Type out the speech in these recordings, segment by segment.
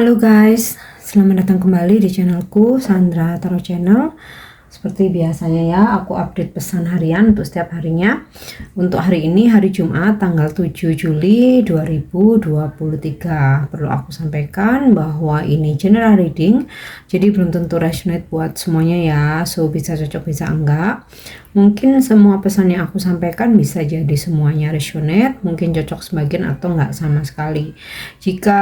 Halo guys, selamat datang kembali di channelku Sandra Tarot Channel. Seperti biasanya ya, aku update pesan harian untuk setiap harinya. Untuk hari ini, hari Jumat tanggal 7 Juli 2023. Perlu aku sampaikan bahwa ini general reading, jadi belum tentu resonate buat semuanya ya. So bisa cocok bisa enggak. Mungkin semua pesan yang aku sampaikan bisa jadi semuanya resonate, mungkin cocok sebagian atau enggak sama sekali. Jika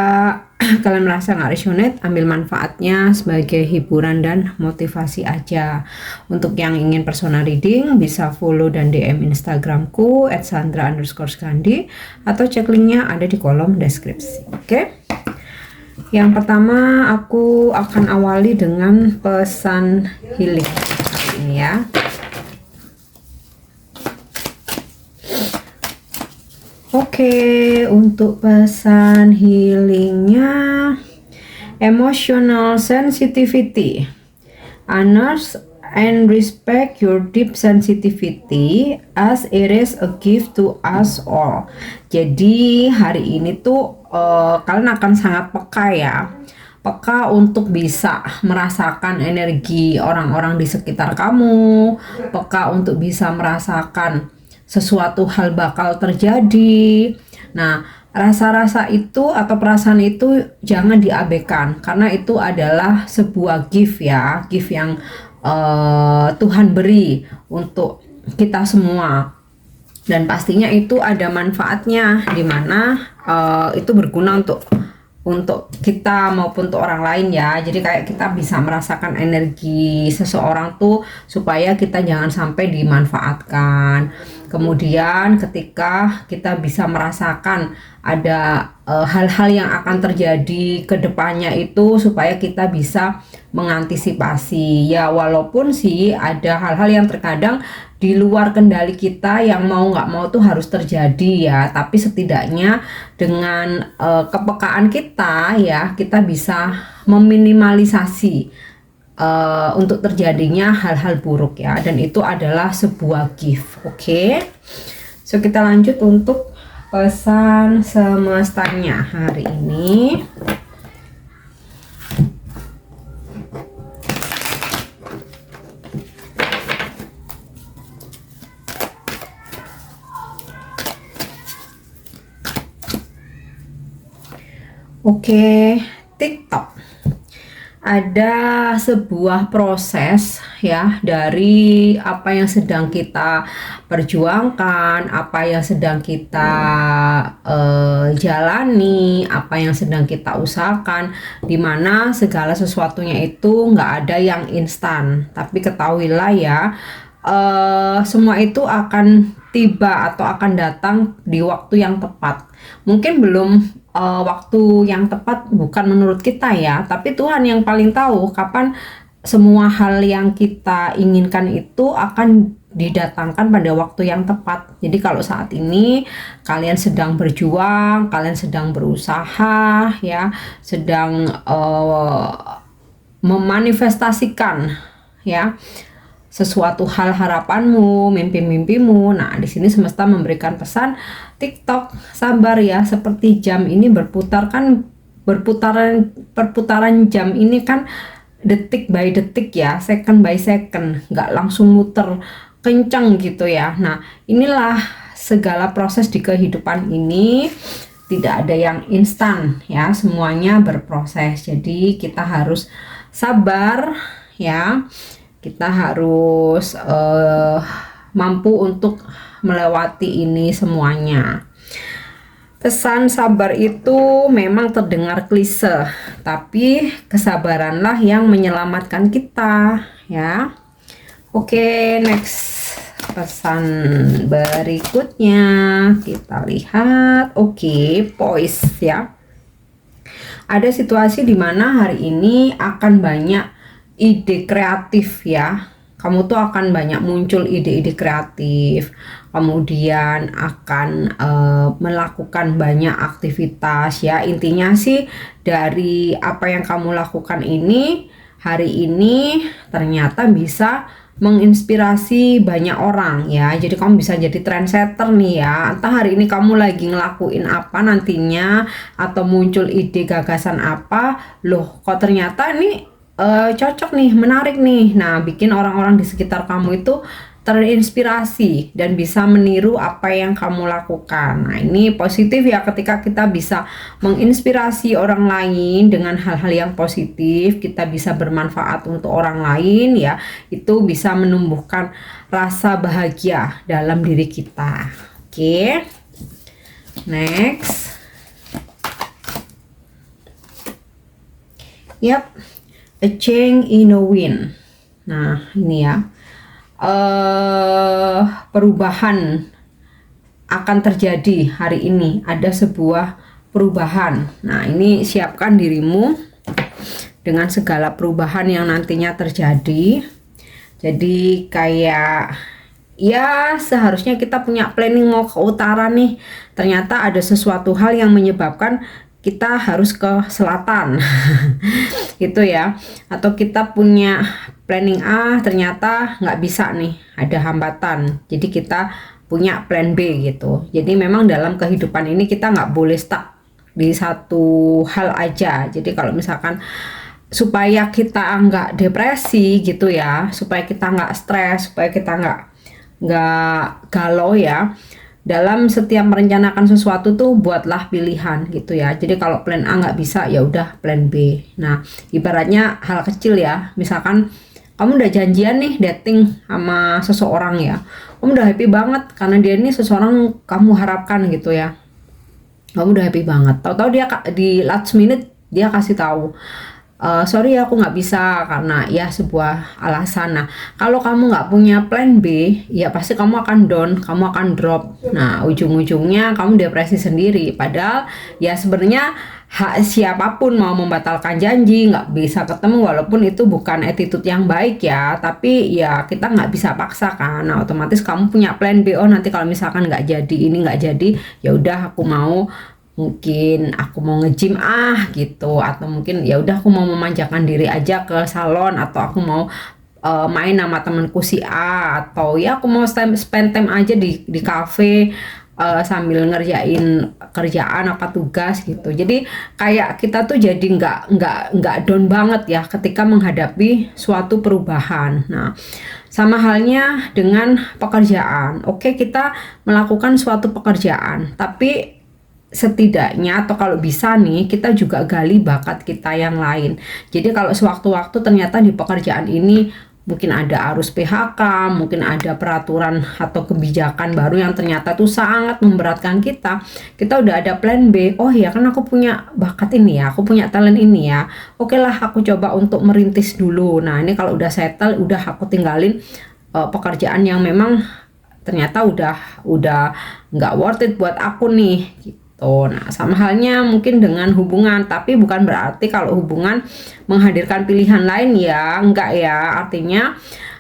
kalian merasa nggak resonate, ambil manfaatnya sebagai hiburan dan motivasi aja. Untuk yang ingin personal reading, bisa follow dan DM Instagramku @sandra_skandi atau cek linknya ada di kolom deskripsi. Oke? Yang pertama, aku akan awali dengan pesan healing hari ini ya. Oke, untuk pesan healingnya, emotional sensitivity. Honors and respect your deep sensitivity as it is a gift to us all. Jadi hari ini tuh kalian akan sangat peka ya. Peka untuk bisa merasakan energi orang-orang di sekitar kamu, peka untuk bisa merasakan sesuatu hal bakal terjadi. Nah, rasa-rasa itu atau perasaan itu jangan diabaikan karena itu adalah sebuah gift ya, gift yang Tuhan beri untuk kita semua. Dan pastinya itu ada manfaatnya, dimana itu berguna untuk kita maupun untuk orang lain ya. Jadi kayak kita bisa merasakan energi seseorang tuh supaya kita jangan sampai dimanfaatkan. Kemudian ketika kita bisa merasakan ada hal-hal yang akan terjadi ke depannya itu supaya kita bisa mengantisipasi ya, walaupun sih ada hal-hal yang terkadang di luar kendali kita yang mau nggak mau tuh harus terjadi ya, tapi setidaknya dengan kepekaan kita ya, kita bisa meminimalisasi untuk terjadinya hal-hal buruk ya, dan itu adalah sebuah gift. Oke? So kita lanjut untuk pesan semestanya hari ini. Oke, TikTok. Ada sebuah proses ya dari apa yang sedang kita perjuangkan, apa yang sedang kita jalani, apa yang sedang kita usahakan, dimana segala sesuatunya itu nggak ada yang instan. Tapi ketahuilah ya, semua itu akan tiba atau akan datang di waktu yang tepat. Mungkin belum waktu yang tepat bukan menurut kita ya, tapi Tuhan yang paling tahu kapan semua hal yang kita inginkan itu akan didatangkan pada waktu yang tepat. Jadi kalau saat ini kalian sedang berjuang, kalian sedang berusaha ya, sedang memanifestasikan ya sesuatu hal harapanmu, mimpi-mimpimu. Nah, di sini semesta memberikan pesan TikTok, sabar ya, seperti jam ini berputar kan, perputaran jam ini kan detik by detik ya, second by second, nggak langsung muter kencang gitu ya. Nah, inilah segala proses di kehidupan ini, tidak ada yang instan ya, semuanya berproses. Jadi kita harus sabar ya. Kita harus mampu untuk melewati ini semuanya. Pesan sabar itu memang terdengar klise, tapi kesabaranlah yang menyelamatkan kita ya. Oke, next pesan berikutnya kita lihat. Oke, poise ya. Ada situasi di mana hari ini akan banyak ide kreatif ya. Kamu tuh akan banyak muncul ide-ide kreatif, kemudian akan melakukan banyak aktivitas ya. Intinya sih dari apa yang kamu lakukan ini hari ini ternyata bisa menginspirasi banyak orang ya. Jadi kamu bisa jadi trendsetter nih ya. Entah hari ini kamu lagi ngelakuin apa nantinya, atau muncul ide gagasan apa, loh kok ternyata ini cocok nih, menarik nih. Nah, bikin orang-orang di sekitar kamu itu terinspirasi dan bisa meniru apa yang kamu lakukan. Nah, ini positif ya, ketika kita bisa menginspirasi orang lain dengan hal-hal yang positif, kita bisa bermanfaat untuk orang lain ya. Itu bisa menumbuhkan rasa bahagia dalam diri kita. Oke. Next. Yap. A change in a wind. Nah, ini ya. Perubahan akan terjadi hari ini, ada sebuah perubahan. Nah, ini siapkan dirimu dengan segala perubahan yang nantinya terjadi. Jadi kayak ya seharusnya kita punya planning mau ke utara nih, ternyata ada sesuatu hal yang menyebabkan kita harus ke selatan gitu ya. Atau kita punya planning A, ternyata nggak bisa nih, ada hambatan, jadi kita punya plan B gitu. Jadi memang dalam kehidupan ini kita nggak boleh stuck di satu hal aja. Jadi kalau misalkan supaya kita nggak depresi gitu ya, supaya kita nggak stres, supaya kita nggak galau ya, dalam setiap merencanakan sesuatu tuh buatlah pilihan gitu ya. Jadi kalau plan A nggak bisa, ya udah plan B. Nah, ibaratnya hal kecil ya, misalkan kamu udah janjian nih dating sama seseorang ya, kamu udah happy banget karena dia ini seseorang kamu harapkan gitu ya, kamu udah happy banget. Tahu-tahu dia di last minute dia kasih tahu, sorry aku nggak bisa karena ya sebuah alasan. Nah, kalau kamu nggak punya plan B, ya pasti kamu akan down, kamu akan drop. Nah, ujung-ujungnya kamu depresi sendiri. Padahal ya sebenarnya hak siapapun mau membatalkan janji, nggak bisa ketemu, walaupun itu bukan attitude yang baik ya. Tapi ya kita nggak bisa paksa kan. Nah, otomatis kamu punya plan B. Oh, nanti kalau misalkan nggak jadi ini, nggak jadi, ya udah aku mau, mungkin aku mau nge-gym gitu, atau mungkin ya udah aku mau memanjakan diri aja ke salon, atau aku mau main sama temenku si A, atau ya aku mau spend time aja di cafe sambil ngerjain kerjaan apa tugas gitu. Jadi kayak kita tuh jadi nggak down banget ya ketika menghadapi suatu perubahan. Nah, sama halnya dengan pekerjaan. Oke, kita melakukan suatu pekerjaan, tapi setidaknya atau kalau bisa nih kita juga gali bakat kita yang lain. Jadi kalau sewaktu-waktu ternyata di pekerjaan ini mungkin ada arus PHK, mungkin ada peraturan atau kebijakan baru yang ternyata tuh sangat memberatkan kita, kita udah ada plan B. Oh ya kan aku punya bakat ini ya, aku punya talent ini ya, oke lah aku coba untuk merintis dulu. Nah, ini kalau udah settle, udah aku tinggalin pekerjaan yang memang ternyata udah nggak worth it buat aku nih gitu. Nah, sama halnya mungkin dengan hubungan, tapi bukan berarti kalau hubungan menghadirkan pilihan lain ya, enggak ya. Artinya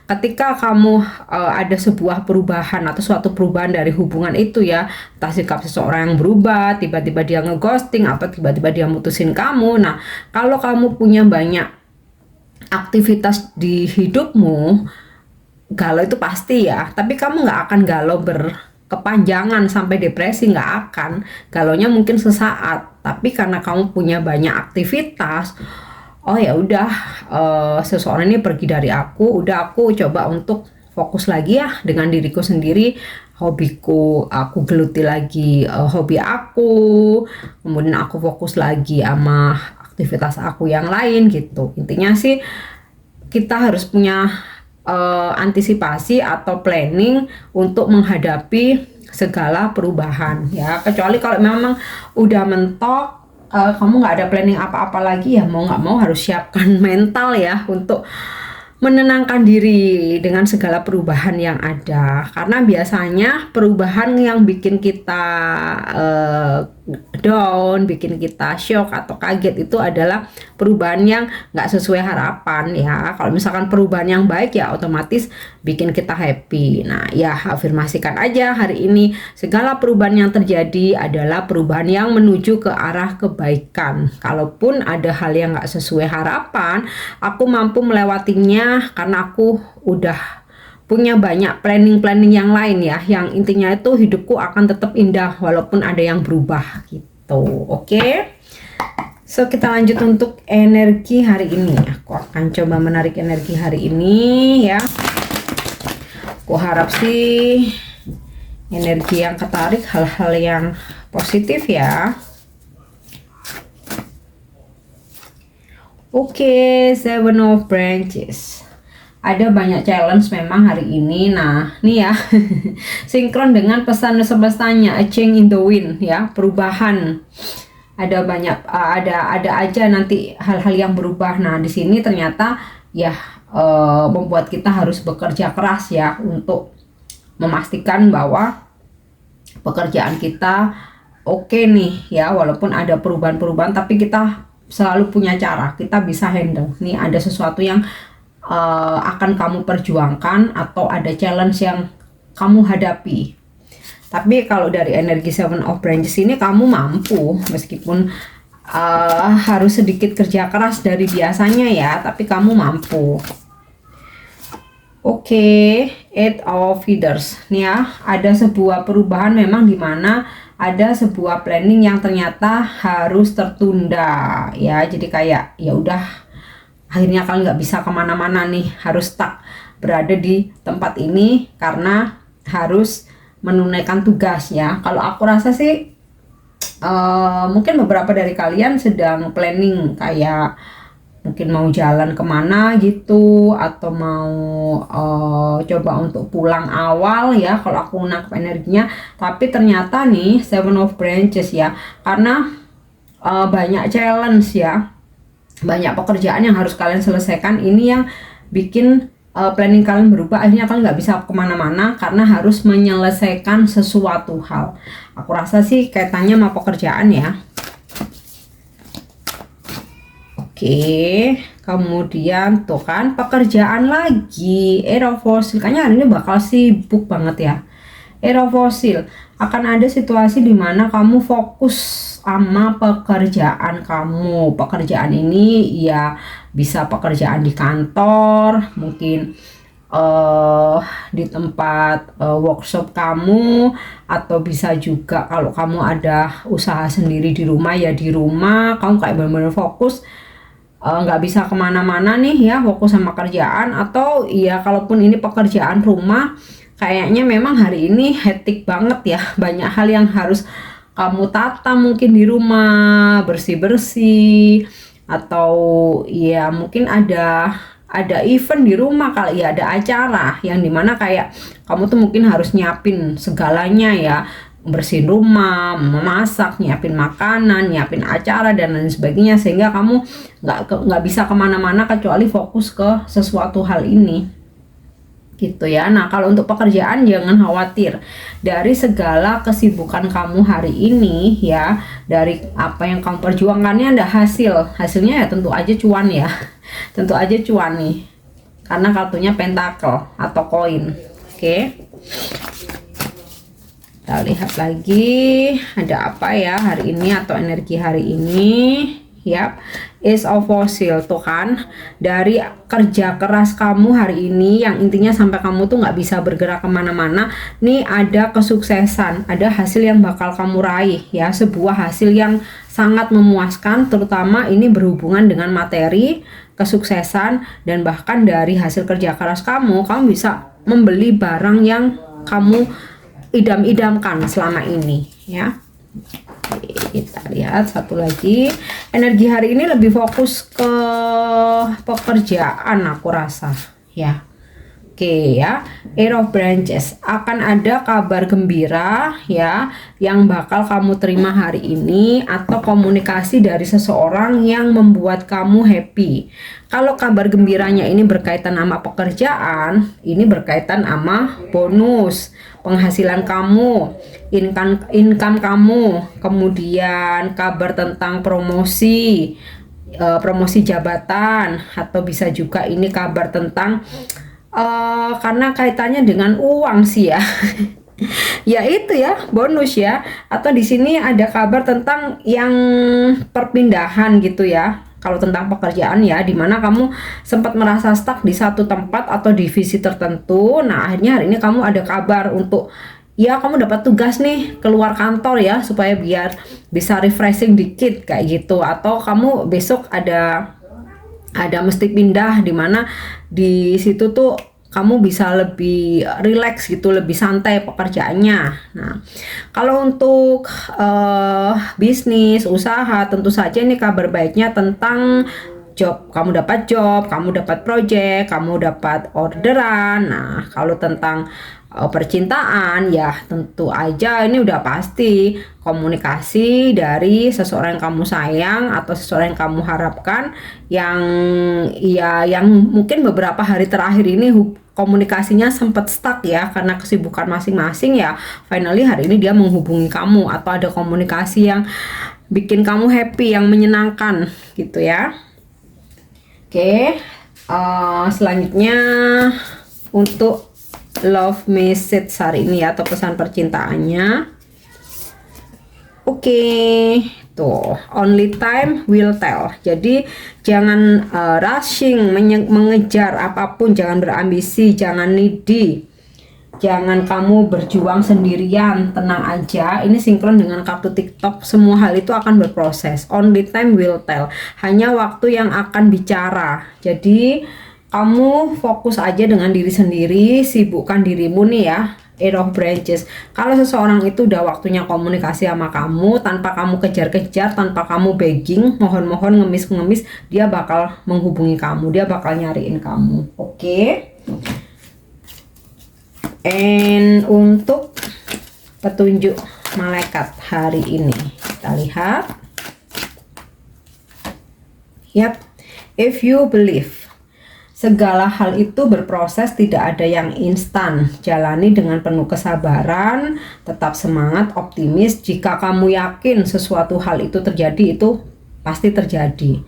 ketika kamu ada sebuah perubahan atau suatu perubahan dari hubungan itu ya, entah sikap seseorang yang berubah, tiba-tiba dia ngeghosting atau tiba-tiba dia mutusin kamu. Nah, kalau kamu punya banyak aktivitas di hidupmu, galau itu pasti ya, tapi kamu nggak akan galau berkepanjangan sampai depresi, nggak akan. Galaunya mungkin sesaat, tapi karena kamu punya banyak aktivitas, oh ya udah, seseorang ini pergi dari aku, udah aku coba untuk fokus lagi ya dengan diriku sendiri, hobiku aku geluti lagi, hobi aku, kemudian aku fokus lagi sama aktivitas aku yang lain gitu. Intinya sih kita harus punya antisipasi atau planning untuk menghadapi segala perubahan ya. Kecuali kalau memang udah mentok, kamu nggak ada planning apa-apa lagi ya, mau nggak mau harus siapkan mental ya untuk menenangkan diri dengan segala perubahan yang ada. Karena biasanya perubahan yang bikin kita down, bikin kita shock atau kaget, itu adalah perubahan yang nggak sesuai harapan ya. Kalau misalkan perubahan yang baik ya otomatis bikin kita happy. Nah ya, afirmasikan aja hari ini segala perubahan yang terjadi adalah perubahan yang menuju ke arah kebaikan. Kalaupun ada hal yang nggak sesuai harapan, aku mampu melewatinya karena aku udah punya banyak planning-planning yang lain ya, yang intinya itu hidupku akan tetap indah walaupun ada yang berubah gitu. Oke. So kita lanjut untuk energi hari ini. Aku akan coba menarik energi hari ini ya. Aku harap sih energi yang ketarik hal-hal yang positif ya. Oke, Seven of Branches. Ada banyak challenge memang hari ini. Nah, nih ya, sinkron dengan pesan semestanya, a change in the wind ya, perubahan. Ada banyak, ada aja nanti hal-hal yang berubah. Nah, di sini ternyata ya membuat kita harus bekerja keras ya untuk memastikan bahwa pekerjaan kita oke nih ya, walaupun ada perubahan-perubahan, tapi kita selalu punya cara, kita bisa handle. Nih ada sesuatu yang akan kamu perjuangkan atau ada challenge yang kamu hadapi. Tapi kalau dari energi Seven of Branches ini kamu mampu, meskipun harus sedikit kerja keras dari biasanya ya, tapi kamu mampu. Oke, Eight of Feathers nih ya, ada sebuah perubahan memang dimana ada sebuah planning yang ternyata harus tertunda ya. Jadi kayak ya udah, akhirnya kalian nggak bisa kemana-mana nih, harus stuck berada di tempat ini karena harus menunaikan tugas ya. Kalau aku rasa sih mungkin beberapa dari kalian sedang planning kayak mungkin mau jalan kemana gitu, atau mau coba untuk pulang awal ya kalau aku nangkep energinya. Tapi ternyata nih Seven of Branches ya, karena banyak challenge ya, banyak pekerjaan yang harus kalian selesaikan, ini yang bikin planning kalian berubah. Akhirnya kalian nggak bisa kemana-mana karena harus menyelesaikan sesuatu hal. Aku rasa sih kaitannya sama pekerjaan ya. Oke, kemudian tuh kan pekerjaan lagi, Era Fosil. Kayaknya hari ini bakal sibuk banget ya. Era Fosil, akan ada situasi di mana kamu fokus sama pekerjaan kamu. Pekerjaan ini ya bisa pekerjaan di kantor, mungkin di tempat workshop kamu, atau bisa juga kalau kamu ada usaha sendiri di rumah ya di rumah kamu kayak benar-benar fokus, nggak bisa kemana-mana nih ya, fokus sama kerjaan. Atau ya kalaupun ini pekerjaan rumah, kayaknya memang hari ini hektik banget ya, banyak hal yang harus kamu tata mungkin di rumah, bersih-bersih, atau ya mungkin ada event di rumah kali ya, ada acara yang dimana kayak kamu tuh mungkin harus nyiapin segalanya ya, bersihin rumah, memasak, nyiapin makanan, nyiapin acara dan lain sebagainya, sehingga kamu nggak bisa kemana-mana kecuali fokus ke sesuatu hal ini gitu ya. Nah kalau untuk pekerjaan jangan khawatir, dari segala kesibukan kamu hari ini ya, dari apa yang kamu perjuangkannya ada hasilnya ya, tentu aja cuan ya, tentu aja cuan nih, karena kartunya pentacle atau koin. Oke, kita lihat lagi ada apa ya hari ini atau energi hari ini. Yap, Ace of Fossil tuh kan, dari kerja keras kamu hari ini yang intinya sampai kamu tuh nggak bisa bergerak kemana-mana, nih ada kesuksesan, ada hasil yang bakal kamu raih ya, sebuah hasil yang sangat memuaskan, terutama ini berhubungan dengan materi, kesuksesan, dan bahkan dari hasil kerja keras kamu bisa membeli barang yang kamu idam-idamkan selama ini ya. Kita lihat satu lagi, energi hari ini lebih fokus ke pekerjaan aku rasa ya, Oke ya, Eight of Branches, akan ada kabar gembira ya yang bakal kamu terima hari ini, atau komunikasi dari seseorang yang membuat kamu happy. Kalau kabar gembiranya ini berkaitan sama pekerjaan, ini berkaitan sama bonus, penghasilan kamu, income kamu, kemudian kabar tentang promosi, promosi jabatan, atau bisa juga ini kabar tentang karena kaitannya dengan uang sih ya. Ya itu ya, bonus ya. Atau di sini ada kabar tentang yang perpindahan gitu ya. Kalau tentang pekerjaan ya, dimana kamu sempat merasa stuck di satu tempat atau divisi tertentu. Nah, akhirnya hari ini kamu ada kabar untuk ya kamu dapat tugas nih keluar kantor ya, supaya biar bisa refreshing dikit kayak gitu. Atau kamu besok ada mesti pindah, dimana di situ tuh kamu bisa lebih relax gitu, lebih santai pekerjaannya. Nah, kalau untuk bisnis, usaha, tentu saja ini kabar baiknya tentang job. Kamu dapat job, kamu dapat project, kamu dapat orderan. Nah, kalau tentang percintaan ya tentu aja ini udah pasti komunikasi dari seseorang yang kamu sayang atau seseorang yang kamu harapkan, yang yang mungkin beberapa hari terakhir ini komunikasinya sempat stuck ya karena kesibukan masing-masing ya. Finally hari ini dia menghubungi kamu, atau ada komunikasi yang bikin kamu happy, yang menyenangkan gitu ya. Oke, selanjutnya untuk love message hari ini ya, atau pesan percintaannya. Oke, tuh only time will tell. Jadi jangan rushing mengejar apapun, jangan berambisi, jangan needy. Jangan kamu berjuang sendirian, tenang aja. Ini sinkron dengan kartu TikTok. Semua hal itu akan berproses. Only time will tell. Hanya waktu yang akan bicara. Jadi kamu fokus aja dengan diri sendiri, sibukkan dirimu nih ya. Eight of Branches. Kalau seseorang itu udah waktunya komunikasi sama kamu, tanpa kamu kejar-kejar, tanpa kamu begging, mohon-mohon, ngemis-ngemis, dia bakal menghubungi kamu, dia bakal nyariin kamu. Oke. And untuk petunjuk malaikat hari ini, kita lihat. Yap, if you believe, segala hal itu berproses, tidak ada yang instan. Jalani dengan penuh kesabaran, tetap semangat, optimis. Jika kamu yakin sesuatu hal itu terjadi, itu pasti terjadi.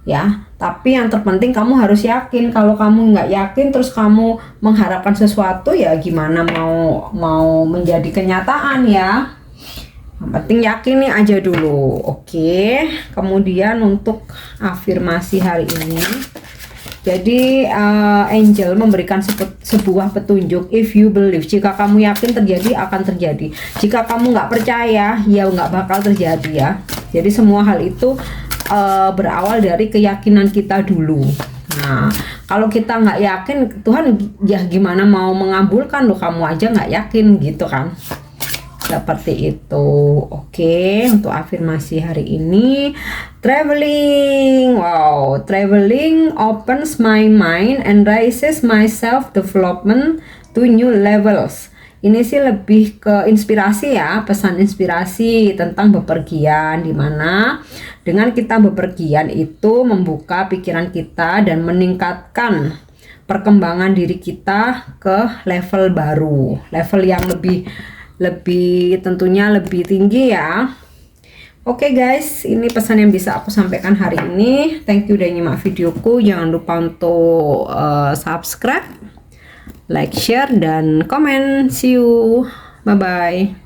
Ya, tapi yang terpenting kamu harus yakin. Kalau kamu nggak yakin terus kamu mengharapkan sesuatu, ya gimana mau menjadi kenyataan ya. Yang penting yakin nih aja dulu. Oke. Kemudian untuk afirmasi hari ini, jadi angel memberikan sebuah petunjuk. If you believe, jika kamu yakin terjadi, akan terjadi. Jika kamu nggak percaya, ya nggak bakal terjadi ya. Jadi semua hal itu berawal dari keyakinan kita dulu. Nah, kalau kita nggak yakin, Tuhan ya gimana mau mengabulkan, loh kamu aja nggak yakin gitu kan. Seperti itu. Oke, untuk afirmasi hari ini, traveling. Wow, traveling opens my mind and raises my self development to new levels. Ini sih lebih ke inspirasi ya, pesan inspirasi tentang bepergian, dimana dengan kita bepergian itu membuka pikiran kita dan meningkatkan perkembangan diri kita ke level baru, level yang lebih tentunya lebih tinggi ya. Oke guys, ini pesan yang bisa aku sampaikan hari ini. Thank you udah nyimak videoku. Jangan lupa untuk subscribe, like, share, dan komen. See you. Bye-bye.